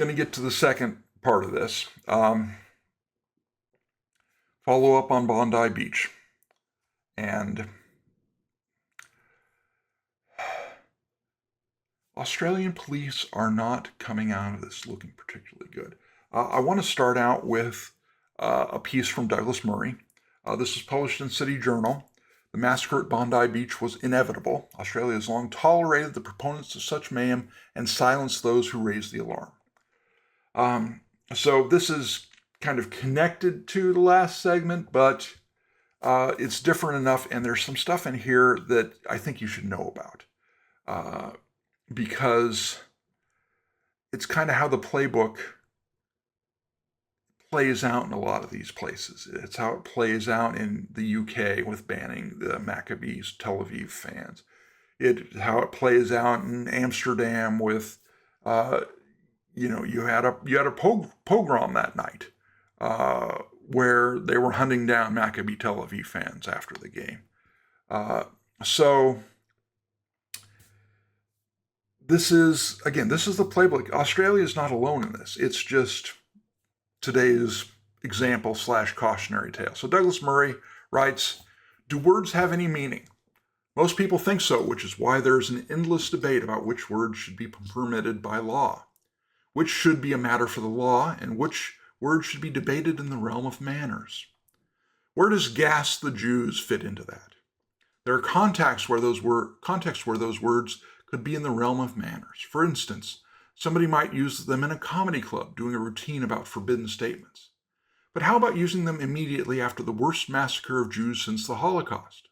going to get to the second part of this. Follow up on Bondi Beach. And Australian police are not coming out of this looking particularly good. I want to start out with a piece from Douglas Murray. This was published in City Journal. The massacre at Bondi Beach was inevitable. Australia has long tolerated the proponents of such mayhem and silenced those who raised the alarm. So this is kind of connected to the last segment, but it's different enough, and there's some stuff in here that I think you should know about. Because it's kind of how the playbook plays out in a lot of these places. It's how it plays out in the UK with banning the Maccabees Tel Aviv fans. It's how it plays out in Amsterdam with, you had a pogrom that night where they were hunting down Maccabi Tel Aviv fans after the game. This is the playbook. Australia is not alone in this. It's just today's example / cautionary tale. So Douglas Murray writes, do words have any meaning? Most people think so, which is why there is an endless debate about which words should be permitted by law, which should be a matter for the law, and which words should be debated in the realm of manners. Where does gas the Jews fit into that? There are contexts where those words could be in the realm of manners. For instance, somebody might use them in a comedy club doing a routine about forbidden statements. But how about using them immediately after the worst massacre of Jews since the Holocaust?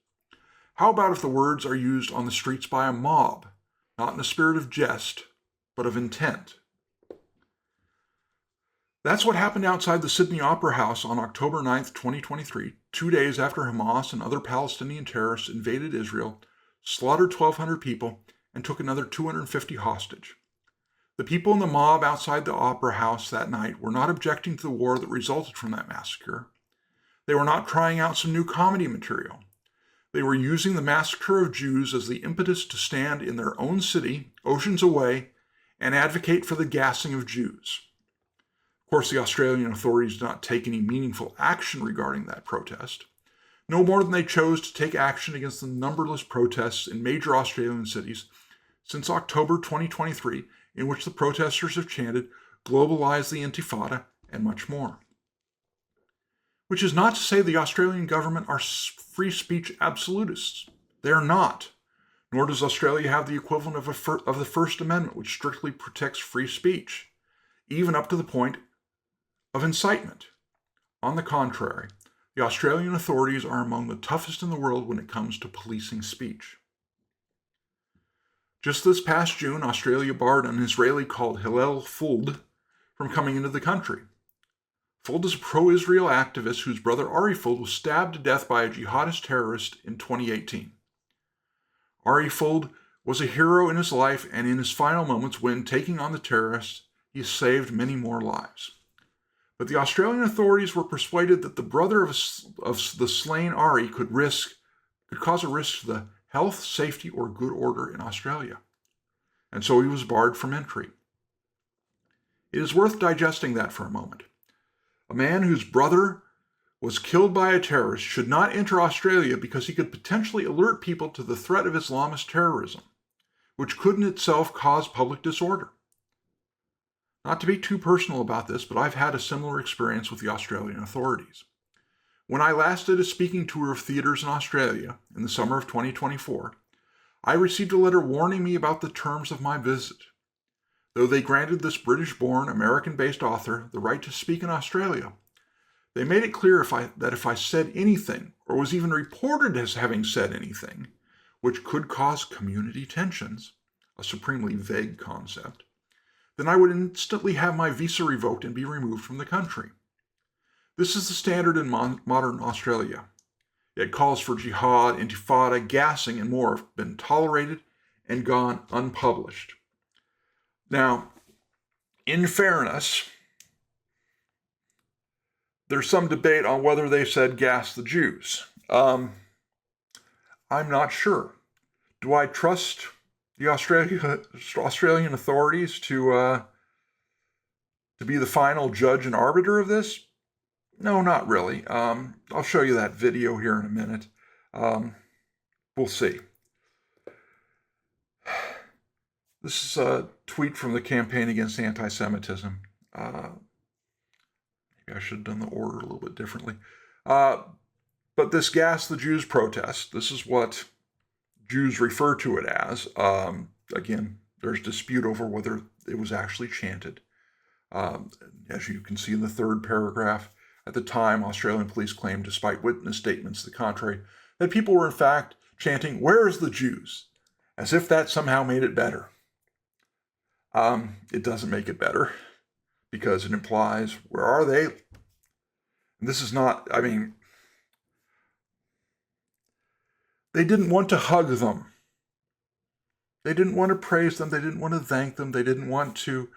How about if the words are used on the streets by a mob, not in a spirit of jest, but of intent? That's what happened outside the Sydney Opera House on October 9th, 2023, 2 days after Hamas and other Palestinian terrorists invaded Israel, slaughtered 1,200 people, and took another 250 hostage. The people in the mob outside the Opera House that night were not objecting to the war that resulted from that massacre. They were not trying out some new comedy material. They were using the massacre of Jews as the impetus to stand in their own city, oceans away, and advocate for the gassing of Jews. Of course, the Australian authorities did not take any meaningful action regarding that protest, no more than they chose to take action against the numberless protests in major Australian cities since October 2023, in which the protesters have chanted, globalize the Intifada, and much more. Which is not to say the Australian government are free speech absolutists. They are not. Nor does Australia have the equivalent of the First Amendment, which strictly protects free speech, even up to the point of incitement. On the contrary, the Australian authorities are among the toughest in the world when it comes to policing speech. Just this past June, Australia barred an Israeli called Hillel Fuld from coming into the country. Fuld is a pro-Israel activist whose brother Ari Fuld was stabbed to death by a jihadist terrorist in 2018. Ari Fuld was a hero in his life and in his final moments when, taking on the terrorists, he saved many more lives. But the Australian authorities were persuaded that the brother of the slain Ari could cause a risk to the health, safety, or good order in Australia. And so he was barred from entry. It is worth digesting that for a moment. A man whose brother was killed by a terrorist should not enter Australia because he could potentially alert people to the threat of Islamist terrorism, which could in itself cause public disorder. Not to be too personal about this, but I've had a similar experience with the Australian authorities. When I last did a speaking tour of theaters in Australia in the summer of 2024, I received a letter warning me about the terms of my visit. Though they granted this British-born, American-based author the right to speak in Australia, they made it clear that if I said anything, or was even reported as having said anything, which could cause community tensions, a supremely vague concept, then I would instantly have my visa revoked and be removed from the country. This is the standard in modern Australia. Yet calls for jihad, intifada, gassing, and more have been tolerated and gone unpublished. Now, in fairness, there's some debate on whether they said gas the Jews. I'm not sure. Do I trust the Australian authorities to to be the final judge and arbiter of this? No, not really. I'll show you that video here in a minute. We'll see. This is a tweet from the Campaign Against Anti-Semitism. Maybe I should have done the order a little bit differently. But this Gas the Jews protest, this is what Jews refer to it as. Again, there's dispute over whether it was actually chanted. As you can see in the third paragraph, at the time, Australian police claimed, despite witness statements to the contrary, that people were in fact chanting, "Where's the Jews?" as if that somehow made it better. It doesn't make it better, because it implies, where are they? And this is not, I mean, they didn't want to hug them. They didn't want to praise them. They didn't want to thank them. They didn't want to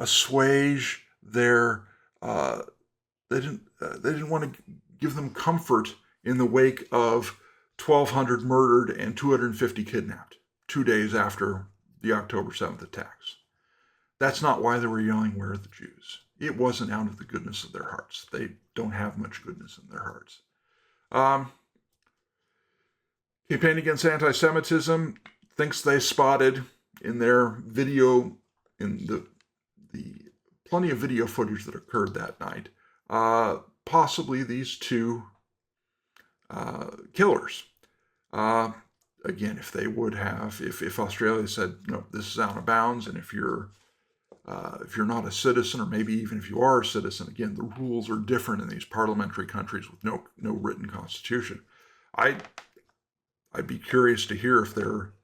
assuage their, they didn't want to give them comfort in the wake of 1,200 murdered and 250 kidnapped 2 days after the October 7th attacks. That's not why they were yelling, "Where are the Jews?" It wasn't out of the goodness of their hearts. They don't have much goodness in their hearts. Campaign Against Anti-Semitism thinks they spotted in their video, in the plenty of video footage that occurred that night, possibly these two killers. Again, if they would have, if Australia said, no, this is out of bounds, and if you're not a citizen, or maybe even if you are a citizen, again, the rules are different in these parliamentary countries with no written constitution. I'd be curious to hear if they're,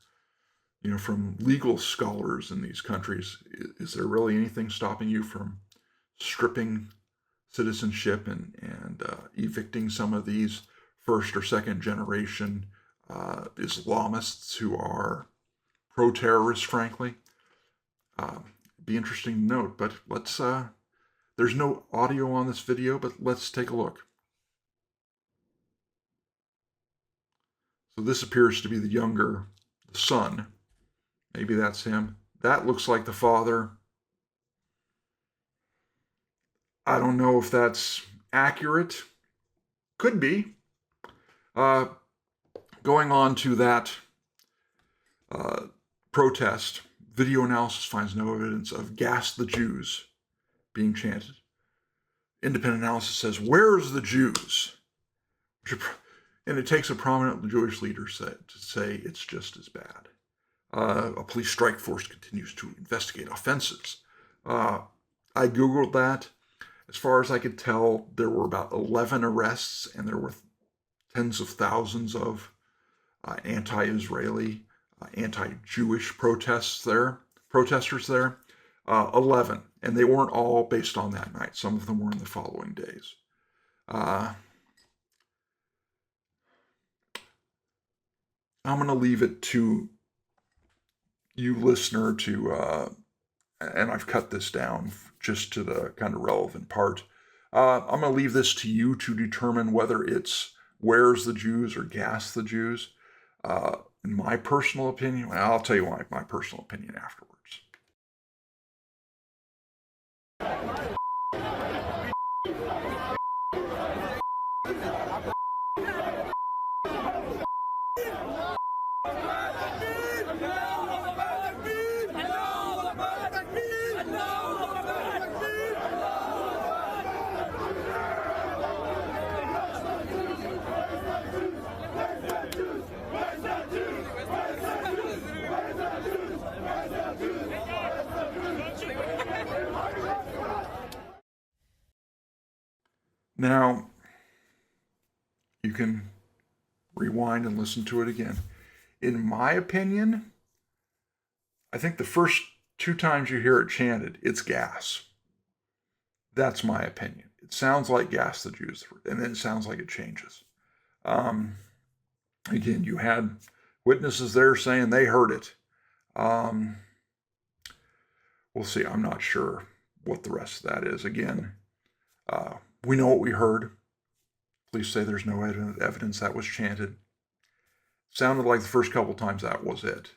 from legal scholars in these countries, is there really anything stopping you from stripping citizenship and evicting some of these first or second generation Islamists who are pro-terrorist, frankly? Be interesting to note, but let's, there's no audio on this video, but let's take a look. So this appears to be the younger, the son. Maybe that's him. That looks like the father. I don't know if that's accurate. Could be. Going on to that protest, video analysis finds no evidence of "Gas the Jews" being chanted. Independent analysis says, "Where's the Jews?" And it takes a prominent Jewish leader to say it's just as bad. A police strike force continues to investigate offenses. I Googled that. As far as I could tell, there were about 11 arrests, and there were tens of thousands of anti-Israeli, anti-Jewish protesters there. 11, and they weren't all based on that night. Some of them were in the following days. I'm going to leave it to you, listener, to, and I've cut this down just to the kind of relevant part. I'm going to leave this to you to determine whether it's "Where's the Jews" or "Gas the Jews." In my personal opinion, I'll tell you my personal opinion afterwards. Now, you can rewind and listen to it again. In my opinion, I think the first 2 times you hear it chanted, it's gas. That's my opinion. It sounds like "Gas the Jews," and then it sounds like it changes. Again, you had witnesses there saying they heard it. We'll see. I'm not sure what the rest of that is. Again, we know what we heard. Police say there's no evidence that was chanted. Sounded like the first couple times that was it.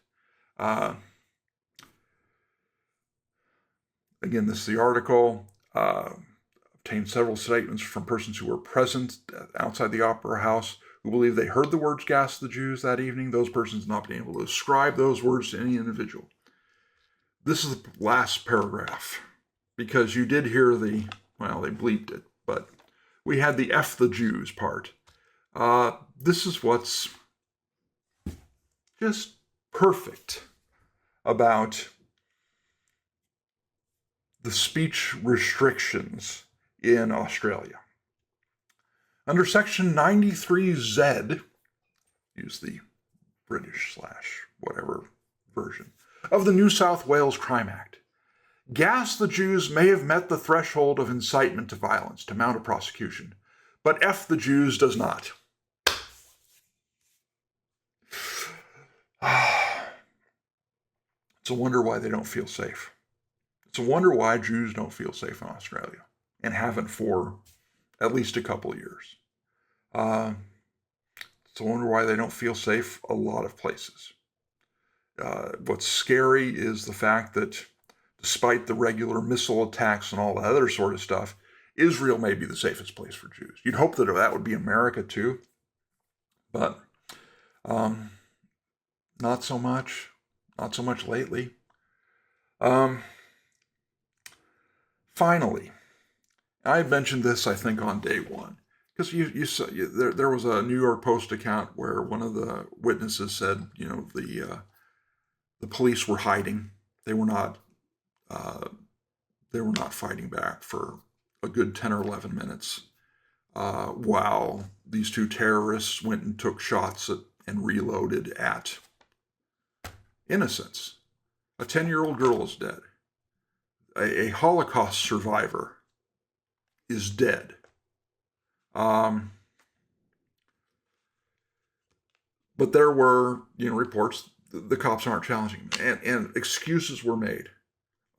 Again, this is the article. Obtained several statements from persons who were present outside the Opera House who believe they heard the words "gas the Jews" that evening. Those persons not being able to ascribe those words to any individual. This is the last paragraph, because you did hear the, well, they bleeped it, but we had the F the Jews part. This is what's just perfect about the speech restrictions in Australia. Under Section 93Z, use the British / whatever version, of the New South Wales Crime Act, gas the Jews may have met the threshold of incitement to violence to mount a prosecution, but F the Jews does not. It's a wonder why they don't feel safe. It's a wonder why Jews don't feel safe in Australia, and haven't for at least a couple of years. It's a wonder why they don't feel safe a lot of places. What's scary is the fact that despite the regular missile attacks and all that other sort of stuff, Israel may be the safest place for Jews. You'd hope that that would be America too, but not so much. Not so much lately. Finally, I mentioned this, I think, on day one, because there was a New York Post account where one of the witnesses said, the police were hiding. They were not fighting back for a good 10 or 11 minutes while these two terrorists went and took shots at and reloaded at innocents. A 10-year-old girl is dead. A Holocaust survivor is dead. But there were, reports the cops aren't challenging them, and excuses were made.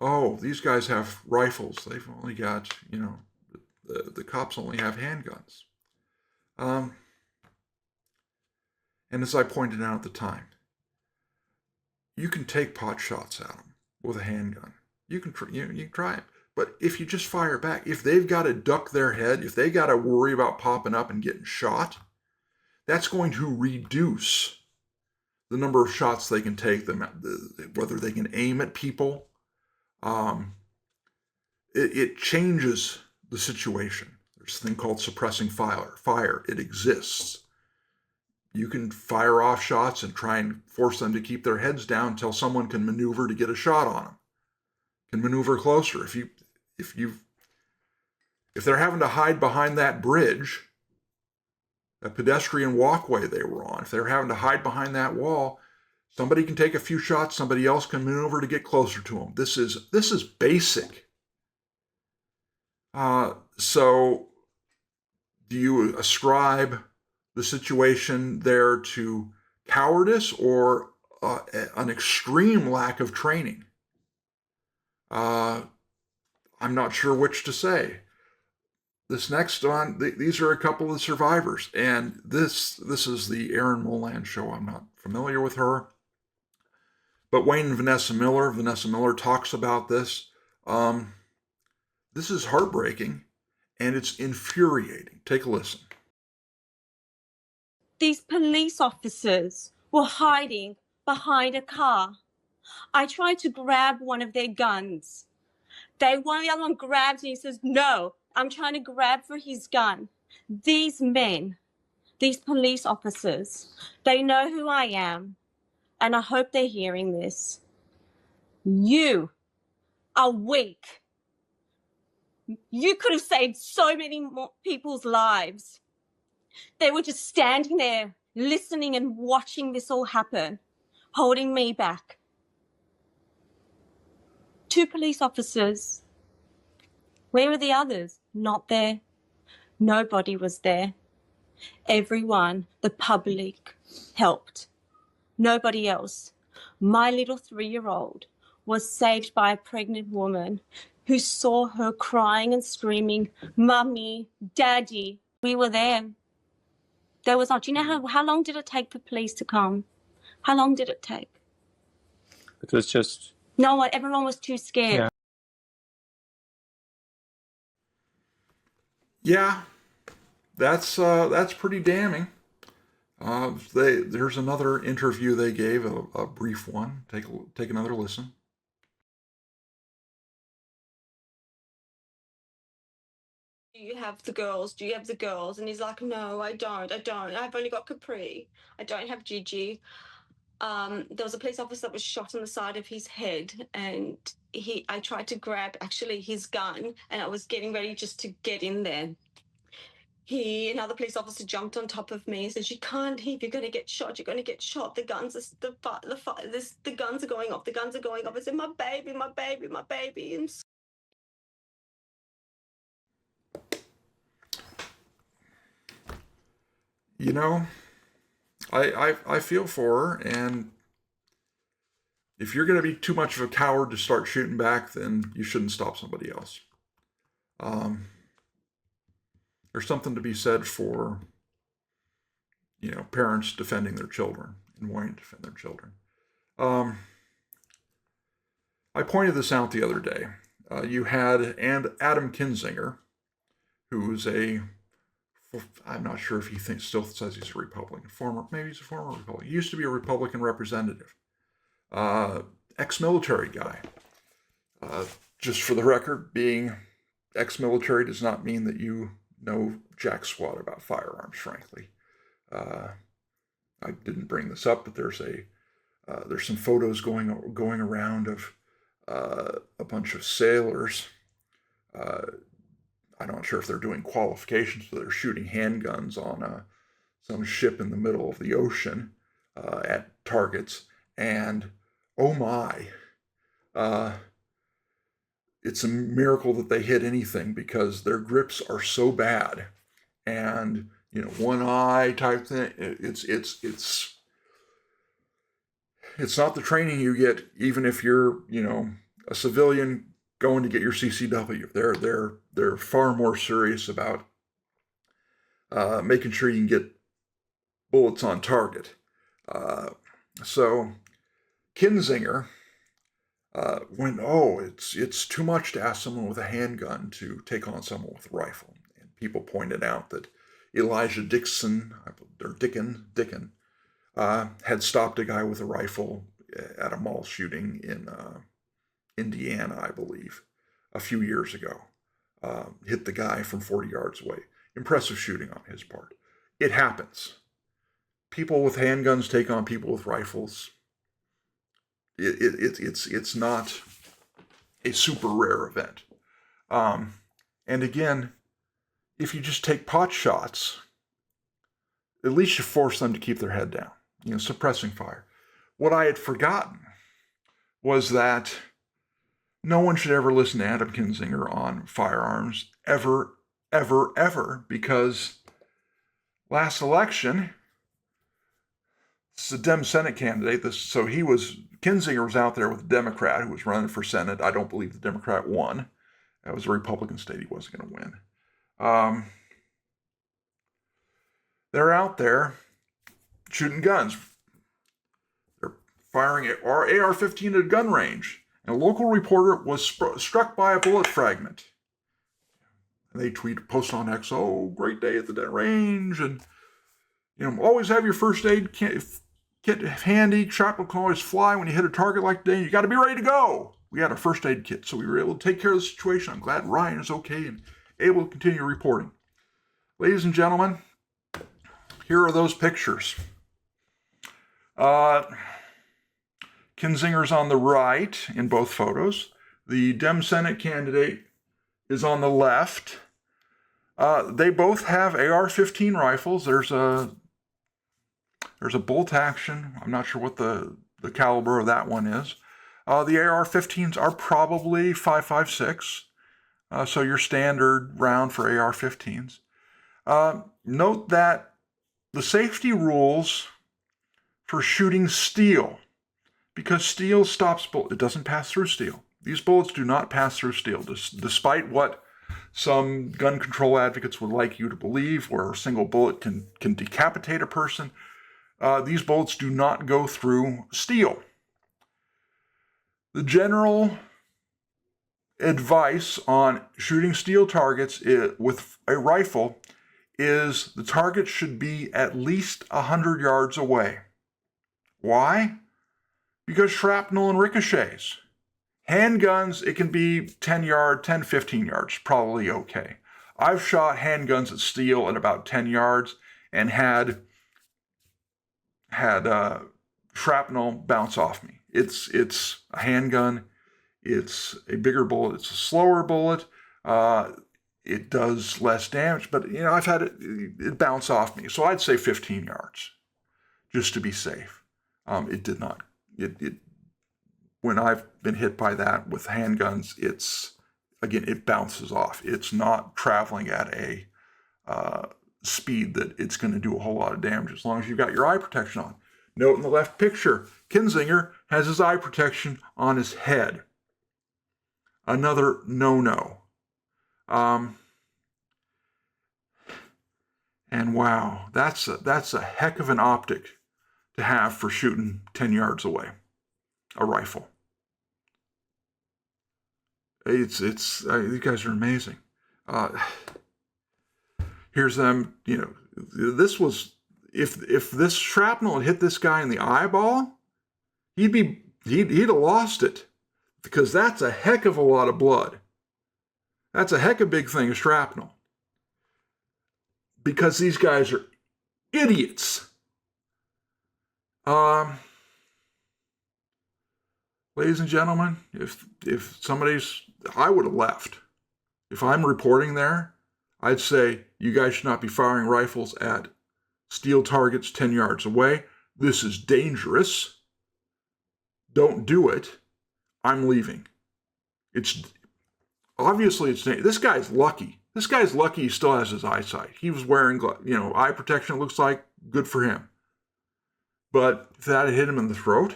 Oh, these guys have rifles. They've only got, the cops only have handguns. And as I pointed out at the time, you can take pot shots at them with a handgun. You can try it. But if you just fire back, if they've got to duck their head, if they got to worry about popping up and getting shot, that's going to reduce the number of shots they can take, whether they can aim at people. It changes the situation. There's a thing called suppressing fire. It exists. You can fire off shots and try and force them to keep their heads down until someone can maneuver to get a shot on them. Can maneuver closer. If they're having to hide behind that bridge, a pedestrian walkway they were on, if they're having to hide behind that wall, somebody can take a few shots, somebody else can maneuver to get closer to them. This is basic. So do you ascribe the situation there to cowardice or an extreme lack of training? I'm not sure which to say. This next one, these are a couple of survivors, and this is the Erin Molan show. I'm not familiar with her, but Wayne and Vanessa Miller talks about this. This is heartbreaking, and it's infuriating. Take a listen. These police officers were hiding behind a car. I tried to grab one of their guns. One of the other one grabs and he says, "No, I'm trying to grab for his gun." These men, these police officers, they know who I am, and I hope they're hearing this. You are weak. You could have saved so many more people's lives. They were just standing there, listening and watching this all happen, holding me back. 2 police officers. Where were the others? Not there. Nobody was there. Everyone, the public, helped. Nobody else. My little 3-year-old was saved by a pregnant woman who saw her crying and screaming, "Mummy, Daddy." We were there. There was not. Do you know how long did it take for police to come? How long did it take? It was just... No one. Everyone was too scared. Yeah. Yeah, that's pretty damning. There's another interview they gave, a brief one. Take another listen. Do you have the girls? Do you have the girls? And he's like, no, I don't. I've only got Capri. I don't have Gigi. There was a police officer that was shot on the side of his head, and I tried to grab actually his gun, and I was getting ready just to get in there. Another police officer jumped on top of me and said, "You can't leave. You're going to get shot. You're going to get shot. The guns are the guns are going off. The guns are going off." I said, "My baby, my baby, my baby." And You know, I feel for her, and if you're going to be too much of a coward to start shooting back, then you shouldn't stop somebody else. There's something to be said for, parents defending their children and wanting to defend their children. I pointed this out the other day. You had Adam Kinzinger, who's I'm not sure if he still says he's a Republican. Maybe he's a former Republican. He used to be a Republican representative. Ex-military guy. Just for the record, being ex-military does not mean that you know jack squat about firearms, frankly. I didn't bring this up, but there's some photos going around of a bunch of sailors. I'm not sure if they're doing qualifications, but they're shooting handguns on some ship in the middle of the ocean at targets. And oh my, it's a miracle that they hit anything, because their grips are so bad. And, one eye type thing, it's not the training you get, even if you're, a civilian going to get your CCW. They're far more serious about making sure you can get bullets on target. So Kinzinger went, it's too much to ask someone with a handgun to take on someone with a rifle. And people pointed out that Elijah Dickon, had stopped a guy with a rifle at a mall shooting in Indiana, I believe, a few years ago. Hit the guy from 40 yards away. Impressive shooting on his part. It happens. People with handguns take on people with rifles. It's not a super rare event. And again, if you just take pot shots, at least you force them to keep their head down, suppressing fire. What I had forgotten was that no one should ever listen to Adam Kinzinger on firearms, ever, ever, ever, because last election, this is a Dem Senate candidate. Kinzinger was out there with a Democrat who was running for Senate. I don't believe the Democrat won. That was a Republican state. He wasn't going to win. They're out there shooting guns. They're firing AR-15 at a gun range. And a local reporter was struck by a bullet fragment. And they post on X, great day at the range. And, always have your first aid kit handy. Shrapnel can always fly when you hit a target like today. You got to be ready to go. We had a first aid kit, so we were able to take care of the situation. I'm glad Ryan is okay and able to continue reporting. Ladies and gentlemen, here are those pictures. Kinzinger's on the right in both photos. The Dem Senate candidate is on the left. They both have AR-15 rifles. There's a bolt action. I'm not sure what the caliber of that one is. The AR-15s are probably 5.56, so your standard round for AR-15s. Note that the safety rules for shooting steel, because steel stops bullets. It doesn't pass through steel. These bullets do not pass through steel, despite what some gun control advocates would like you to believe, where a single bullet can decapitate a person. These bullets do not go through steel. The general advice on shooting steel targets with a rifle is the target should be at least 100 yards away. Why? Because shrapnel and ricochets. Handguns, it can be 10, 15 yards, probably okay. I've shot handguns at steel at about 10 yards and had shrapnel bounce off me. It's a handgun. It's a bigger bullet. It's a slower bullet. It does less damage, but I've had it bounce off me. So I'd say 15 yards, just to be safe. It did not. When I've been hit by that with handguns, it bounces off. It's not traveling at a speed that it's going to do a whole lot of damage as long as you've got your eye protection on. Note in the left picture, Kinzinger has his eye protection on his head. Another no-no. And wow, that's a heck of an optic to have for shooting 10 yards away. A rifle. These guys are amazing. Here's them, this was, if this shrapnel had hit this guy in the eyeball, he'd have lost it, because that's a heck of a lot of blood. That's a heck of a big thing of shrapnel. Because these guys are idiots. Ladies and gentlemen, if I would have left. If I'm reporting there, I'd say, you guys should not be firing rifles at steel targets 10 yards away. This is dangerous. Don't do it. I'm leaving. It's this guy's lucky. This guy's lucky he still has his eyesight. He was wearing, eye protection, it looks like, good for him. But if that had hit him in the throat,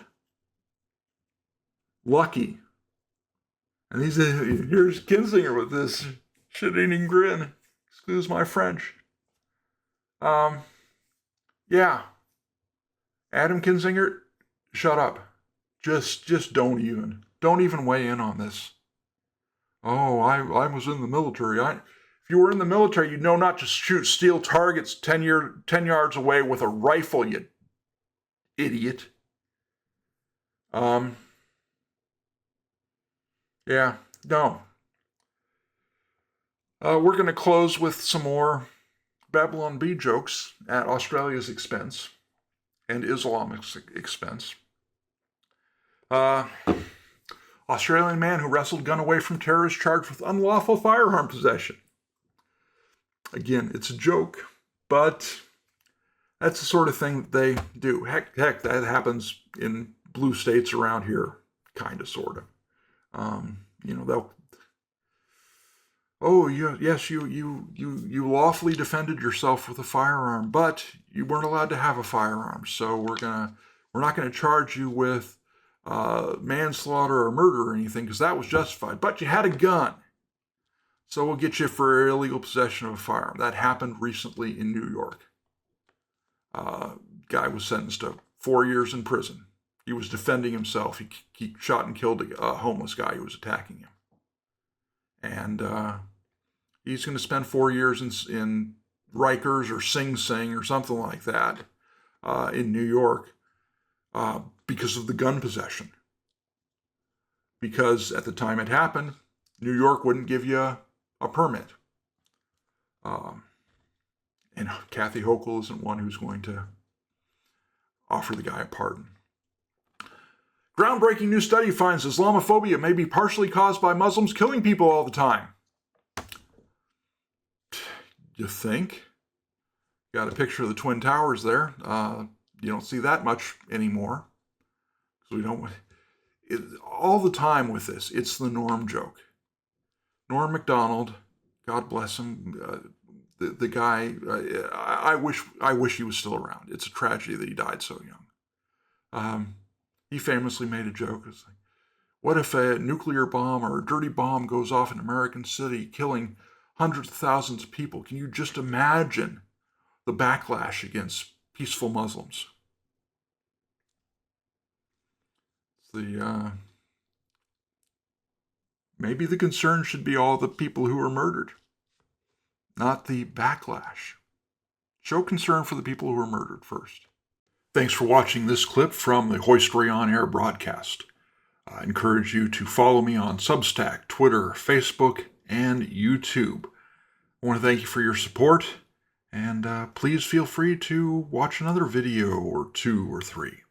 lucky. And here's Kinzinger with this shit-eating grin. Excuse my French. Yeah. Adam Kinzinger, shut up. Just don't even weigh in on this. Oh, I was in the military. If you were in the military, you'd know not to shoot steel targets 10 yards away with a rifle, you idiot. Yeah, no. We're going to close with some more Babylon Bee jokes at Australia's expense and Islam's expense. Australian man who wrestled gun away from terrorist charged with unlawful firearm possession. Again, it's a joke, but that's the sort of thing that they do. Heck, that happens in blue states around here, kind of, sort of. You lawfully defended yourself with a firearm, but you weren't allowed to have a firearm, so we're not gonna charge you with manslaughter or murder or anything, because that was justified. But you had a gun, so we'll get you for illegal possession of a firearm. That happened recently in New York. Guy was sentenced to 4 years in prison. He was defending himself. He shot and killed a homeless guy who was attacking him. And he's going to spend 4 years in Rikers or Sing Sing or something like that in New York because of the gun possession. Because at the time it happened, New York wouldn't give you a permit. And Kathy Hochul isn't one who's going to offer the guy a pardon. Groundbreaking new study finds Islamophobia may be partially caused by Muslims killing people all the time. You think? Got a picture of the Twin Towers there. You don't see that much anymore. So we don't. All the time with this, it's the Norm joke. Norm Macdonald, God bless him. The guy. I wish he was still around. It's a tragedy that he died so young. He famously made a joke. It's like, what if a nuclear bomb or a dirty bomb goes off in American City, killing hundreds of thousands of people? Can you just imagine the backlash against peaceful Muslims? It's the maybe the concern should be all the people who were murdered, not the backlash. Show concern for the people who were murdered first. Thanks for watching this clip from the Hoystory On Air broadcast. I encourage you to follow me on Substack, Twitter, Facebook, and YouTube. I want to thank you for your support, and please feel free to watch another video or 2 or 3.